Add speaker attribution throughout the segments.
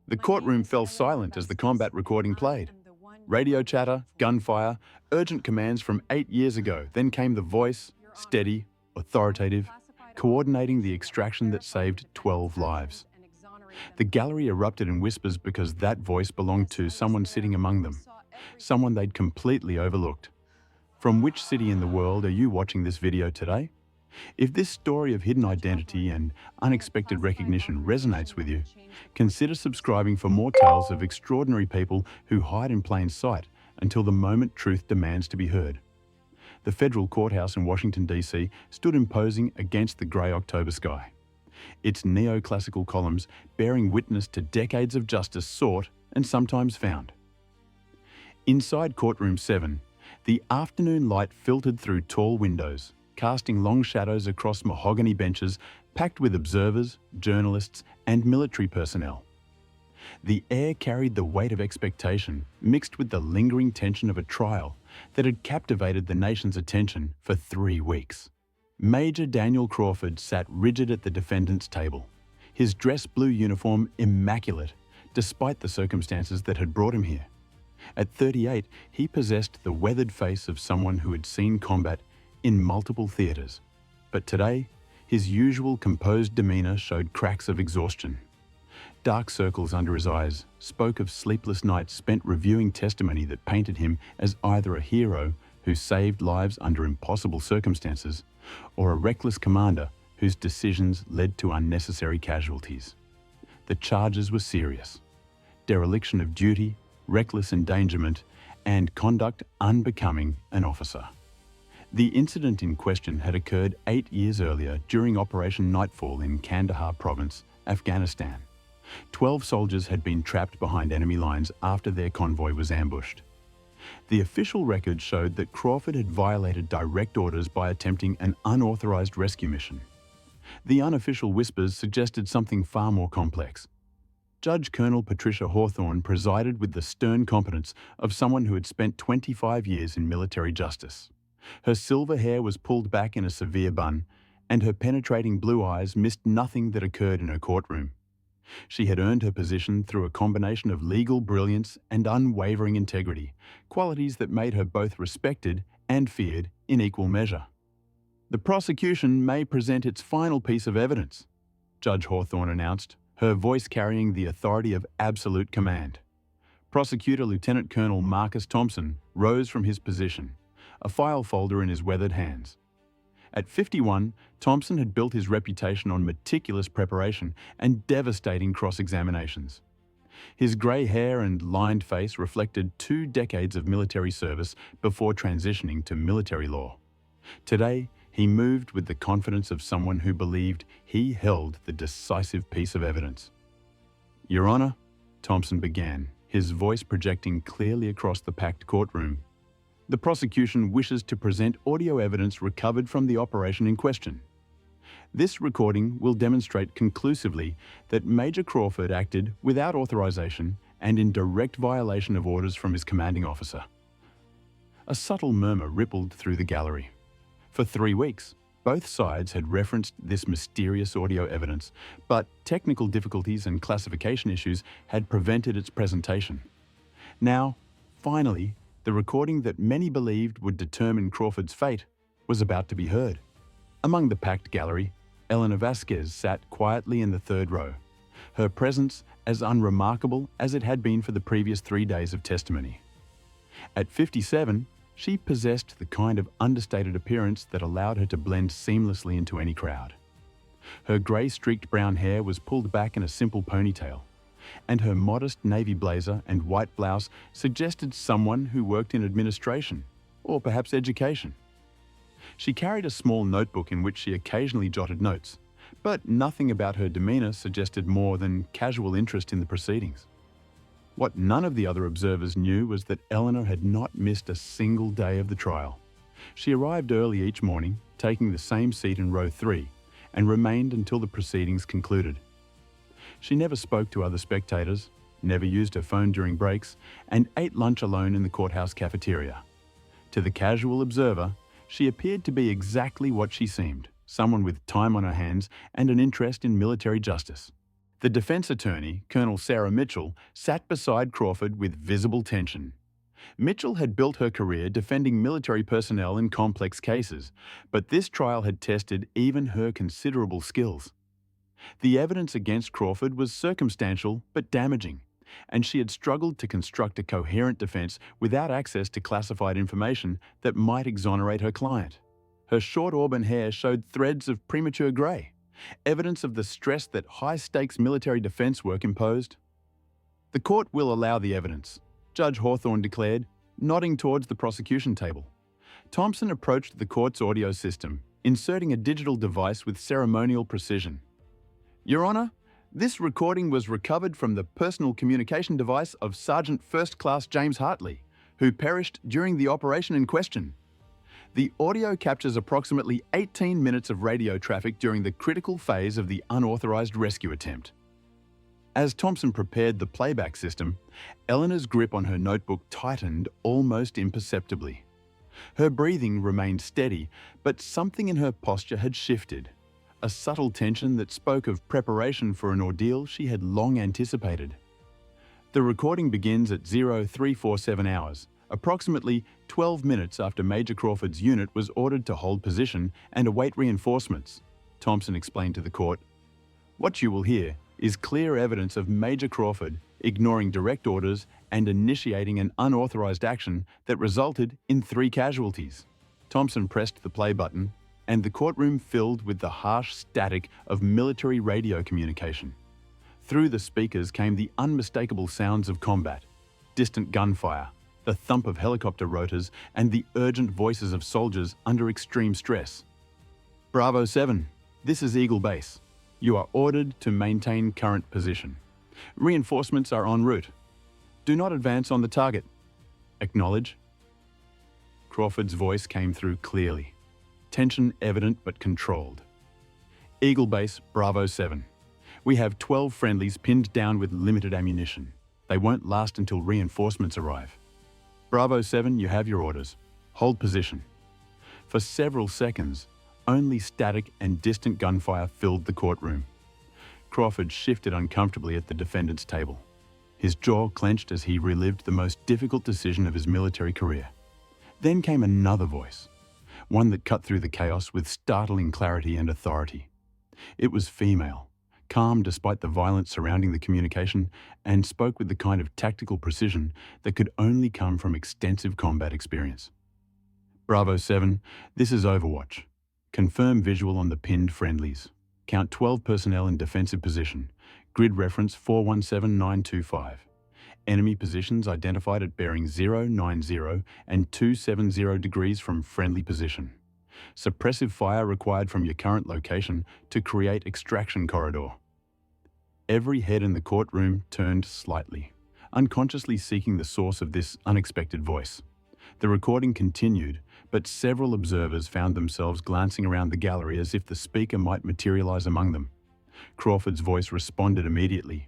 Speaker 1: The courtroom fell silent as the combat recording played. Radio chatter, gunfire, urgent commands from 8 years ago. Then came the voice, steady, authoritative, coordinating the extraction that saved 12 lives. The gallery erupted in whispers because that voice belonged to someone sitting among them, someone they'd completely overlooked. From which city in the world are you watching this video today? If this story of hidden identity and unexpected recognition resonates with you, consider subscribing for more tales of extraordinary people who hide in plain sight until the moment truth demands to be heard. The federal courthouse in Washington, D.C. stood imposing against the grey October sky, its neoclassical columns bearing witness to decades of justice sought and sometimes found. Inside Courtroom 7, the afternoon light filtered through tall windows, casting long shadows across mahogany benches packed with observers, journalists, and military personnel. The air carried the weight of expectation, mixed with the lingering tension of a trial that had captivated the nation's attention for 3 weeks. Major Daniel Crawford sat rigid at the defendant's table, his dress blue uniform immaculate, despite the circumstances that had brought him here. At 38, he possessed the weathered face of someone who had seen combat in multiple theatres. But today, his usual composed demeanour showed cracks of exhaustion. Dark circles under his eyes spoke of sleepless nights spent reviewing testimony that painted him as either a hero who saved lives under impossible circumstances, or a reckless commander whose decisions led to unnecessary casualties. The charges were serious: dereliction of duty, reckless endangerment, and conduct unbecoming an officer. The incident in question had occurred 8 years earlier during Operation Nightfall in Kandahar province, Afghanistan. 12 soldiers had been trapped behind enemy lines after their convoy was ambushed. The official record showed that Crawford had violated direct orders by attempting an unauthorized rescue mission. The unofficial whispers suggested something far more complex. Judge Colonel Patricia Hawthorne presided with the stern competence of someone who had spent 25 years in military justice. Her silver hair was pulled back in a severe bun, and her penetrating blue eyes missed nothing that occurred in her courtroom. She had earned her position through a combination of legal brilliance and unwavering integrity, qualities that made her both respected and feared in equal measure. The prosecution may present its final piece of evidence, Judge Hawthorne announced, her voice carrying the authority of absolute command. Prosecutor Lieutenant Colonel Marcus Thompson rose from his position, a file folder in his weathered hands. At 51, Thompson had built his reputation on meticulous preparation and devastating cross-examinations. His grey hair and lined face reflected 2 decades of military service before transitioning to military law. Today, he moved with the confidence of someone who believed he held the decisive piece of evidence. "Your Honour," Thompson began, his voice projecting clearly across the packed courtroom, "the prosecution wishes to present audio evidence recovered from the operation in question. This recording will demonstrate conclusively that Major Crawford acted without authorization and in direct violation of orders from his commanding officer." A subtle murmur rippled through the gallery. For 3 weeks, both sides had referenced this mysterious audio evidence, but technical difficulties and classification issues had prevented its presentation. Now, finally, the recording that many believed would determine Crawford's fate was about to be heard. Among the packed gallery, Eleanor Vasquez sat quietly in the 3rd row, her presence as unremarkable as it had been for the previous 3 days of testimony. At 57, she possessed the kind of understated appearance that allowed her to blend seamlessly into any crowd. Her grey-streaked brown hair was pulled back in a simple ponytail, and her modest navy blazer and white blouse suggested someone who worked in administration, or perhaps education. She carried a small notebook in which she occasionally jotted notes, but nothing about her demeanour suggested more than casual interest in the proceedings. What none of the other observers knew was that Eleanor had not missed a single day of the trial. She arrived early each morning, taking the same seat in row 3, and remained until the proceedings concluded. She never spoke to other spectators, never used her phone during breaks, and ate lunch alone in the courthouse cafeteria. To the casual observer, she appeared to be exactly what she seemed, someone with time on her hands and an interest in military justice. The defense attorney, Colonel Sarah Mitchell, sat beside Crawford with visible tension. Mitchell had built her career defending military personnel in complex cases, but this trial had tested even her considerable skills. The evidence against Crawford was circumstantial but damaging, and she had struggled to construct a coherent defense without access to classified information that might exonerate her client. Her short auburn hair showed threads of premature grey, evidence of the stress that high-stakes military defense work imposed. "The court will allow the evidence," Judge Hawthorne declared, nodding towards the prosecution table. Thompson approached the court's audio system, inserting a digital device with ceremonial precision. "Your Honour, this recording was recovered from the personal communication device of Sergeant First Class James Hartley, who perished during the operation in question. The audio captures approximately 18 minutes of radio traffic during the critical phase of the unauthorised rescue attempt." As Thompson prepared the playback system, Eleanor's grip on her notebook tightened almost imperceptibly. Her breathing remained steady, but something in her posture had shifted, a subtle tension that spoke of preparation for an ordeal she had long anticipated. The recording begins at 0347 hours, approximately 12 minutes after Major Crawford's unit was ordered to hold position and await reinforcements, Thompson explained to the court. "What you will hear is clear evidence of Major Crawford ignoring direct orders and initiating an unauthorized action that resulted in 3 casualties." Thompson pressed the play button, and the courtroom filled with the harsh static of military radio communication. Through the speakers came the unmistakable sounds of combat, distant gunfire, the thump of helicopter rotors, and the urgent voices of soldiers under extreme stress. "Bravo 7, this is Eagle Base. You are ordered to maintain current position. Reinforcements are en route. Do not advance on the target. Acknowledge." Crawford's voice came through clearly, tension evident but controlled. "Eagle Base, Bravo 7. We have 12 friendlies pinned down with limited ammunition. They won't last until reinforcements arrive. Bravo 7, you have your orders. Hold position." For several seconds, only static and distant gunfire filled the courtroom. Crawford shifted uncomfortably at the defendant's table. His jaw clenched as he relived the most difficult decision of his military career. Then came another voice, one that cut through the chaos with startling clarity and authority. It was female, calm despite the violence surrounding the communication, and spoke with the kind of tactical precision that could only come from extensive combat experience. "Bravo 7, this is Overwatch. Confirm visual on the pinned friendlies. Count 12 personnel in defensive position. Grid reference 417925. Enemy positions identified at bearing 090 and 270 degrees from friendly position. Suppressive fire required from your current location to create extraction corridor." Every head in the courtroom turned slightly, unconsciously seeking the source of this unexpected voice. The recording continued, but several observers found themselves glancing around the gallery as if the speaker might materialize among them. Crawford's voice responded immediately.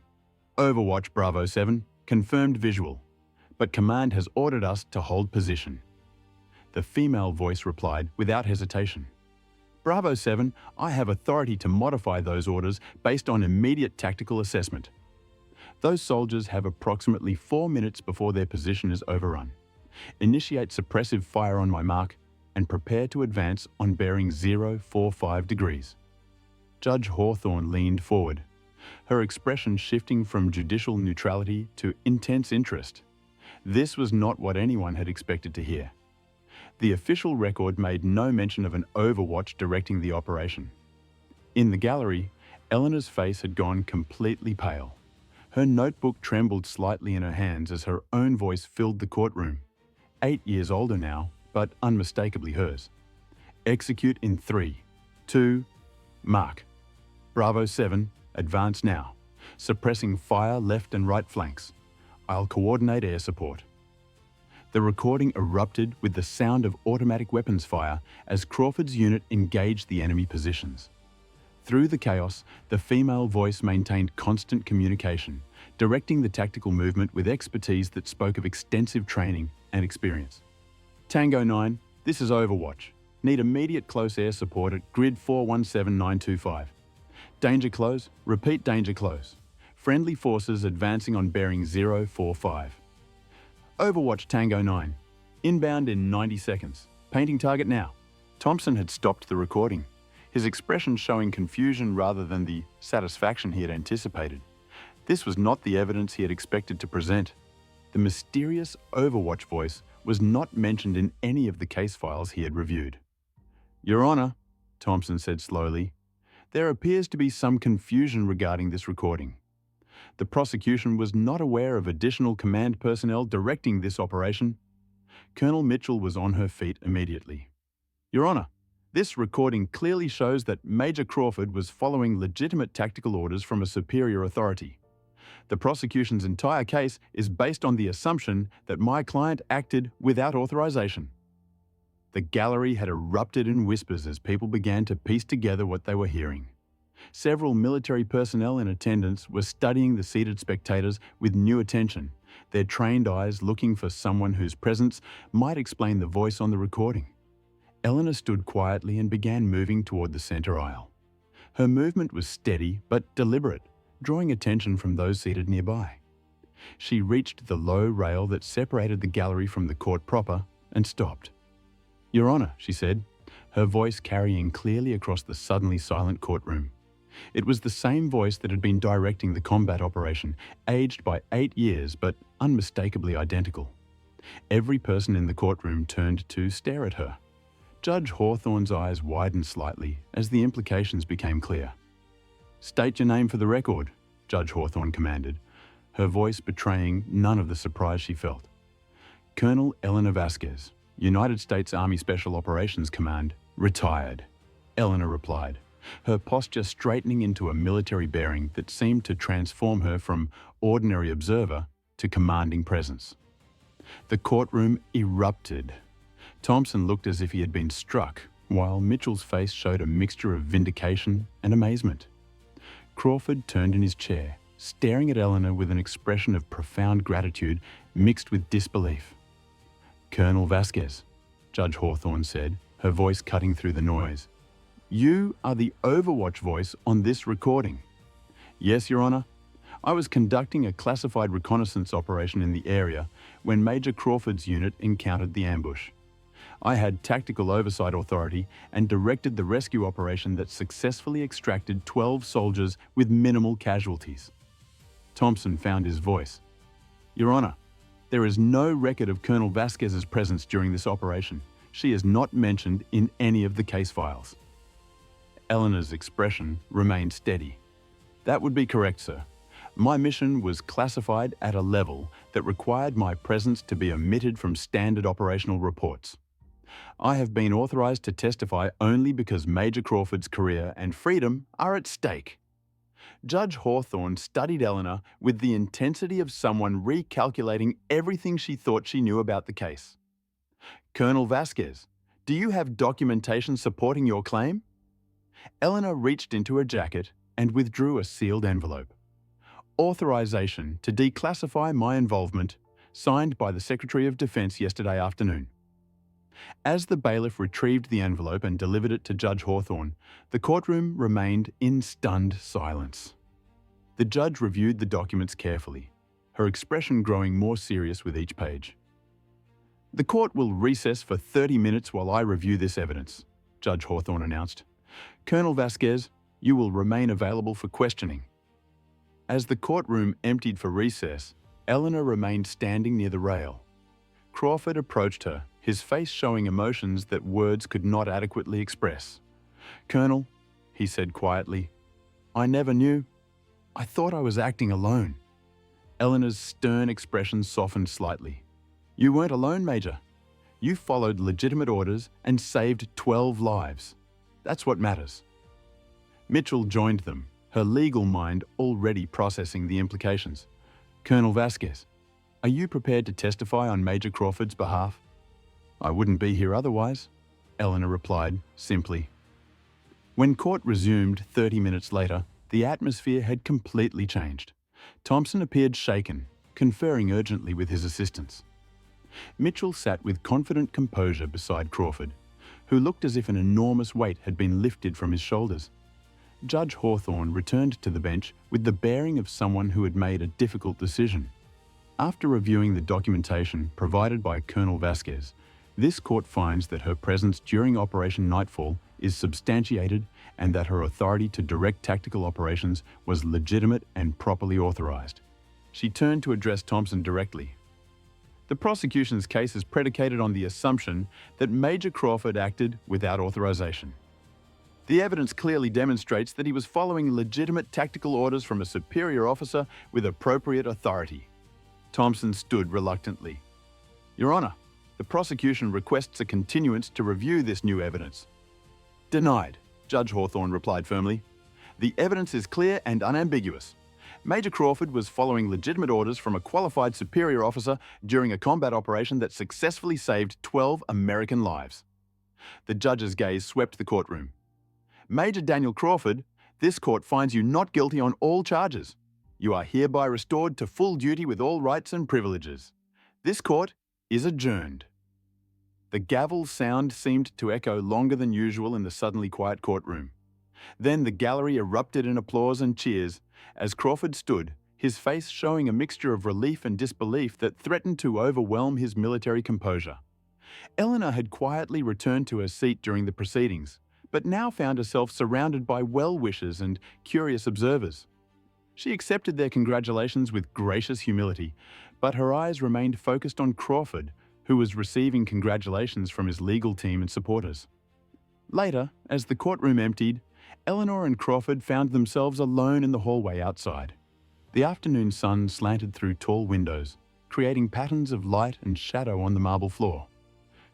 Speaker 1: "Overwatch, Bravo 7, confirmed visual, but command has ordered us to hold position." The female voice replied without hesitation. "Bravo 7, I have authority to modify those orders based on immediate tactical assessment. Those soldiers have approximately 4 minutes before their position is overrun. Initiate suppressive fire on my mark and prepare to advance on bearing 045 degrees." Judge Hawthorne leaned forward, her expression shifting from judicial neutrality to intense interest. This was not what anyone had expected to hear. The official record made no mention of an Overwatch directing the operation. In the gallery, Eleanor's face had gone completely pale. Her notebook trembled slightly in her hands as her own voice filled the courtroom. 8 years older now, but unmistakably hers. "Execute in 3, 2, mark. Bravo 7, advance now. Suppressing fire left and right flanks. I'll coordinate air support." The recording erupted with the sound of automatic weapons fire as Crawford's unit engaged the enemy positions. Through the chaos, the female voice maintained constant communication, directing the tactical movement with expertise that spoke of extensive training and experience. "Tango 9, this is Overwatch. Need immediate close air support at grid 417925. Danger close, repeat danger close. Friendly forces advancing on bearing 045. Overwatch Tango 9. Inbound in 90 seconds. Painting target now. Thompson had stopped the recording, his expression showing confusion rather than the satisfaction he had anticipated. This was not the evidence he had expected to present. The mysterious Overwatch voice was not mentioned in any of the case files he had reviewed. Your Honor, Thompson said slowly, there appears to be some confusion regarding this recording. The prosecution was not aware of additional command personnel directing this operation. Colonel Mitchell was on her feet immediately. Your Honor, this recording clearly shows that Major Crawford was following legitimate tactical orders from a superior authority. The prosecution's entire case is based on the assumption that my client acted without authorization. The gallery had erupted in whispers as people began to piece together what they were hearing. Several military personnel in attendance were studying the seated spectators with new attention, their trained eyes looking for someone whose presence might explain the voice on the recording. Eleanor stood quietly and began moving toward the center aisle. Her movement was steady but deliberate, drawing attention from those seated nearby. She reached the low rail that separated the gallery from the court proper and stopped. Your Honor, she said, her voice carrying clearly across the suddenly silent courtroom. It was the same voice that had been directing the combat operation, aged by 8 years but unmistakably identical. Every person in the courtroom turned to stare at her. Judge Hawthorne's eyes widened slightly as the implications became clear. State your name for the record, Judge Hawthorne commanded, her voice betraying none of the surprise she felt. Colonel Eleanor Vasquez, United States Army Special Operations Command, retired, Eleanor replied, her posture straightening into a military bearing that seemed to transform her from ordinary observer to commanding presence. The courtroom erupted. Thompson looked as if he had been struck, while Mitchell's face showed a mixture of vindication and amazement. Crawford turned in his chair, staring at Eleanor with an expression of profound gratitude mixed with disbelief. Colonel Vasquez, Judge Hawthorne said, her voice cutting through the noise. You are the Overwatch voice on this recording. Yes, Your Honor. I was conducting a classified reconnaissance operation in the area when Major Crawford's unit encountered the ambush. I had tactical oversight authority and directed the rescue operation that successfully extracted 12 soldiers with minimal casualties. Thompson found his voice. Your Honor, there is no record of Colonel Vasquez's presence during this operation. She is not mentioned in any of the case files. Eleanor's expression remained steady. That would be correct, sir. My mission was classified at a level that required my presence to be omitted from standard operational reports. I have been authorized to testify only because Major Crawford's career and freedom are at stake. Judge Hawthorne studied Eleanor with the intensity of someone recalculating everything she thought she knew about the case. Colonel Vasquez, do you have documentation supporting your claim? Eleanor reached into her jacket and withdrew a sealed envelope. Authorization to declassify my involvement, signed by the Secretary of Defense yesterday afternoon. As the bailiff retrieved the envelope and delivered it to Judge Hawthorne, the courtroom remained in stunned silence. The judge reviewed the documents carefully, her expression growing more serious with each page. The court will recess for 30 minutes while I review this evidence, Judge Hawthorne announced. Colonel Vasquez, you will remain available for questioning. As the courtroom emptied for recess, Eleanor remained standing near the rail. Crawford approached her, his face showing emotions that words could not adequately express. Colonel, he said quietly, I never knew. I thought I was acting alone. Eleanor's stern expression softened slightly. You weren't alone, Major. You followed legitimate orders and saved 12 lives. That's what matters. Mitchell joined them, her legal mind already processing the implications. Colonel Vasquez, are you prepared to testify on Major Crawford's behalf? I wouldn't be here otherwise, Eleanor replied simply. When court resumed 30 minutes later, the atmosphere had completely changed. Thompson appeared shaken, conferring urgently with his assistants. Mitchell sat with confident composure beside Crawford, who looked as if an enormous weight had been lifted from his shoulders. Judge Hawthorne returned to the bench with the bearing of someone who had made a difficult decision. After reviewing the documentation provided by Colonel Vasquez, this court finds that her presence during Operation Nightfall is substantiated and that her authority to direct tactical operations was legitimate and properly authorized. She turned to address Thompson directly. The prosecution's case is predicated on the assumption that Major Crawford acted without authorization. The evidence clearly demonstrates that he was following legitimate tactical orders from a superior officer with appropriate authority. Thompson stood reluctantly. Your Honor, the prosecution requests a continuance to review this new evidence. Denied, Judge Hawthorne replied firmly. The evidence is clear and unambiguous. Major Crawford was following legitimate orders from a qualified superior officer during a combat operation that successfully saved 12 American lives. The judge's gaze swept the courtroom. Major Daniel Crawford, this court finds you not guilty on all charges. You are hereby restored to full duty with all rights and privileges. This court is adjourned. The gavel's sound seemed to echo longer than usual in the suddenly quiet courtroom. Then the gallery erupted in applause and cheers as Crawford stood, his face showing a mixture of relief and disbelief that threatened to overwhelm his military composure. Eleanor had quietly returned to her seat during the proceedings, but now found herself surrounded by well-wishers and curious observers. She accepted their congratulations with gracious humility, but her eyes remained focused on Crawford, who was receiving congratulations from his legal team and supporters. Later, as the courtroom emptied, Eleanor and Crawford found themselves alone in the hallway outside. The afternoon sun slanted through tall windows, creating patterns of light and shadow on the marble floor.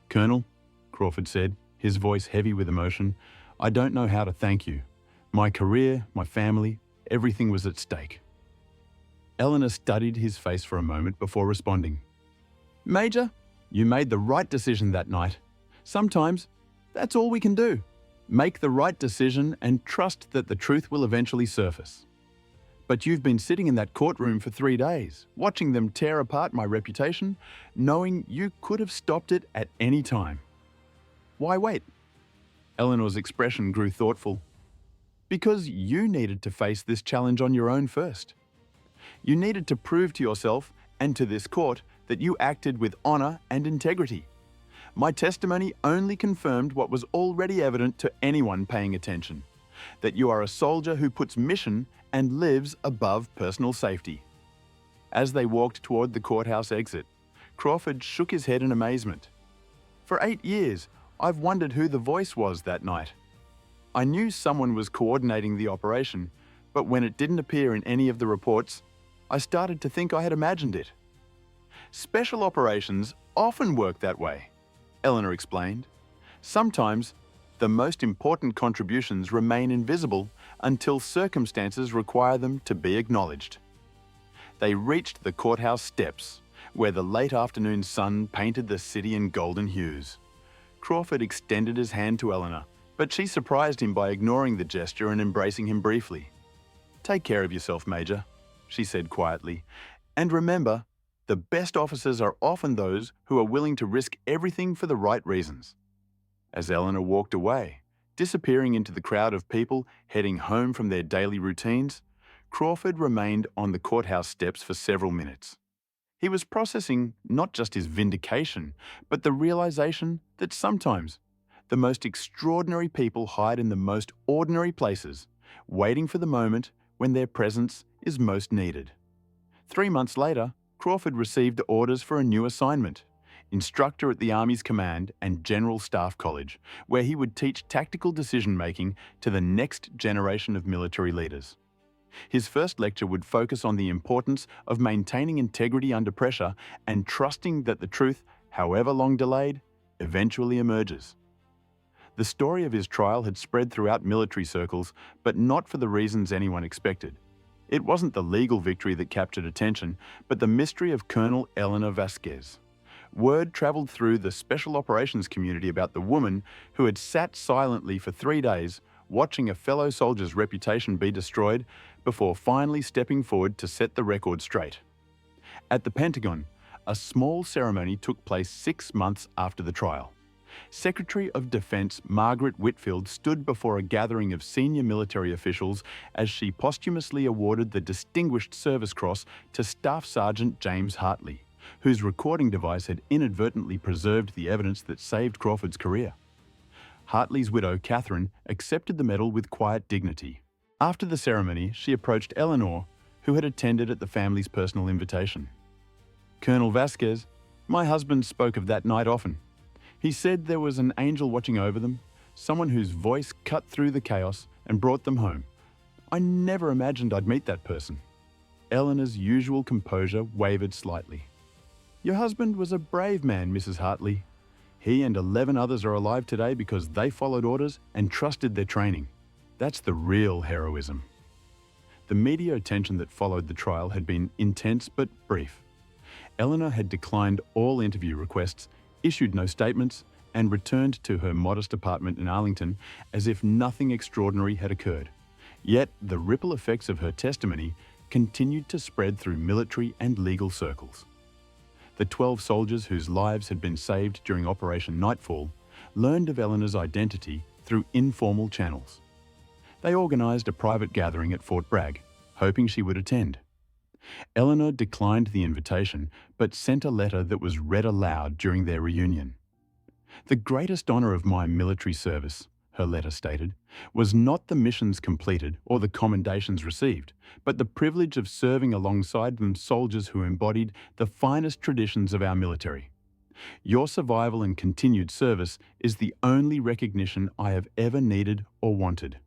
Speaker 1: Colonel, Crawford said, his voice heavy with emotion, I don't know how to thank you. My career, my family, everything was at stake. Eleanor studied his face for a moment before responding. Major, you made the right decision that night. Sometimes, that's all we can do. Make the right decision and trust that the truth will eventually surface. But you've been sitting in that courtroom for 3 days, watching them tear apart my reputation, knowing you could have stopped it at any time. Why wait? Eleanor's expression grew thoughtful. Because you needed to face this challenge on your own first. You needed to prove to yourself and to this court that you acted with honor and integrity. My testimony only confirmed what was already evident to anyone paying attention, that you are a soldier who puts mission and lives above personal safety. As they walked toward the courthouse exit, Crawford shook his head in amazement. For 8 years, I've wondered who the voice was that night. I knew someone was coordinating the operation, but when it didn't appear in any of the reports, I started to think I had imagined it. Special operations often work that way, Eleanor explained. Sometimes, the most important contributions remain invisible until circumstances require them to be acknowledged. They reached the courthouse steps, where the late afternoon sun painted the city in golden hues. Crawford extended his hand to Eleanor, but she surprised him by ignoring the gesture and embracing him briefly. Take care of yourself, Major, she said quietly, and remember, the best officers are often those who are willing to risk everything for the right reasons. As Eleanor walked away, disappearing into the crowd of people heading home from their daily routines, Crawford remained on the courthouse steps for several minutes. He was processing not just his vindication, but the realization that sometimes the most extraordinary people hide in the most ordinary places, waiting for the moment when their presence is most needed. 3 months later, Crawford received orders for a new assignment, instructor at the Army's Command and General Staff College, where he would teach tactical decision-making to the next generation of military leaders. His first lecture would focus on the importance of maintaining integrity under pressure and trusting that the truth, however long delayed, eventually emerges. The story of his trial had spread throughout military circles, but not for the reasons anyone expected. It wasn't the legal victory that captured attention, but the mystery of Colonel Eleanor Vasquez. Word traveled through the special operations community about the woman who had sat silently for 3 days, watching a fellow soldier's reputation be destroyed before finally stepping forward to set the record straight. At the Pentagon, a small ceremony took place 6 months after the trial. Secretary of Defense Margaret Whitfield stood before a gathering of senior military officials as she posthumously awarded the Distinguished Service Cross to Staff Sergeant James Hartley, whose recording device had inadvertently preserved the evidence that saved Crawford's career. Hartley's widow, Catherine, accepted the medal with quiet dignity. After the ceremony, she approached Eleanor, who had attended at the family's personal invitation. "Colonel Vasquez, my husband spoke of that night often. He said there was an angel watching over them, someone whose voice cut through the chaos and brought them home. I never imagined I'd meet that person." Eleanor's usual composure wavered slightly. "Your husband was a brave man, Mrs. Hartley. He and 11 others are alive today because they followed orders and trusted their training. That's the real heroism." The media attention that followed the trial had been intense but brief. Eleanor had declined all interview requests, issued no statements, and returned to her modest apartment in Arlington as if nothing extraordinary had occurred. Yet the ripple effects of her testimony continued to spread through military and legal circles. The 12 soldiers whose lives had been saved during Operation Nightfall learned of Eleanor's identity through informal channels. They organised a private gathering at Fort Bragg, hoping she would attend. Eleanor declined the invitation, but sent a letter that was read aloud during their reunion. "The greatest honour of my military service," her letter stated, "was not the missions completed or the commendations received, but the privilege of serving alongside them soldiers who embodied the finest traditions of our military. Your survival and continued service is the only recognition I have ever needed or wanted."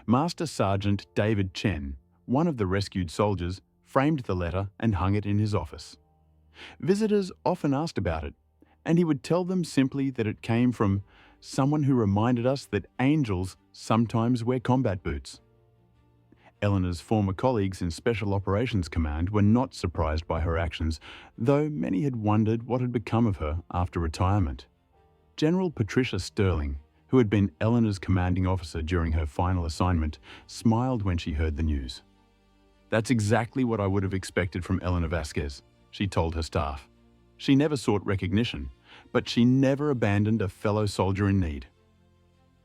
Speaker 1: Master Sergeant David Chen, one of the rescued soldiers, framed the letter and hung it in his office. Visitors often asked about it, and he would tell them simply that it came from someone who reminded us that angels sometimes wear combat boots. Eleanor's former colleagues in Special Operations Command were not surprised by her actions, though many had wondered what had become of her after retirement. General Patricia Sterling, who had been Eleanor's commanding officer during her final assignment, smiled when she heard the news. "That's exactly what I would have expected from Eleanor Vasquez," she told her staff. "She never sought recognition, but she never abandoned a fellow soldier in need."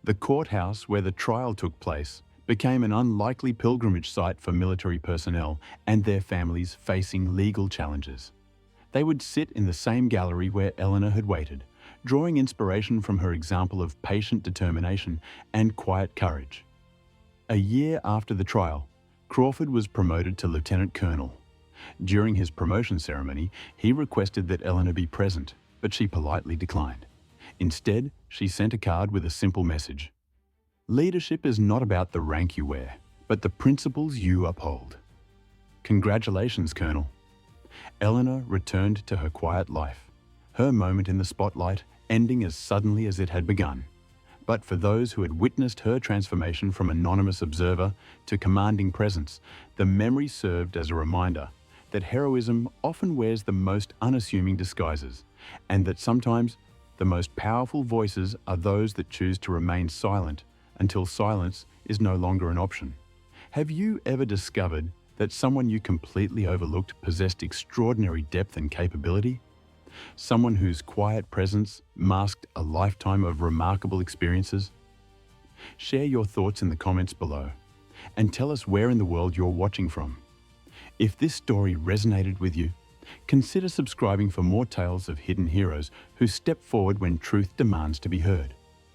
Speaker 1: The courthouse where the trial took place became an unlikely pilgrimage site for military personnel and their families facing legal challenges. They would sit in the same gallery where Eleanor had waited, drawing inspiration from her example of patient determination and quiet courage. A year after the trial, Crawford was promoted to lieutenant colonel. During his promotion ceremony, he requested that Eleanor be present, but she politely declined. Instead, she sent a card with a simple message. "Leadership is not about the rank you wear, but the principles you uphold." Congratulations, Colonel. Eleanor returned to her quiet life, her moment in the spotlight ending as suddenly as it had begun. But for those who had witnessed her transformation from anonymous observer to commanding presence, the memory served as a reminder that heroism often wears the most unassuming disguises, and that sometimes the most powerful voices are those that choose to remain silent until silence is no longer an option. Have you ever discovered that someone you completely overlooked possessed extraordinary depth and capability? Someone whose quiet presence masked a lifetime of remarkable experiences? Share your thoughts in the comments below and tell us where in the world you're watching from. If this story resonated with you, consider subscribing for more tales of hidden heroes who step forward when truth demands to be heard.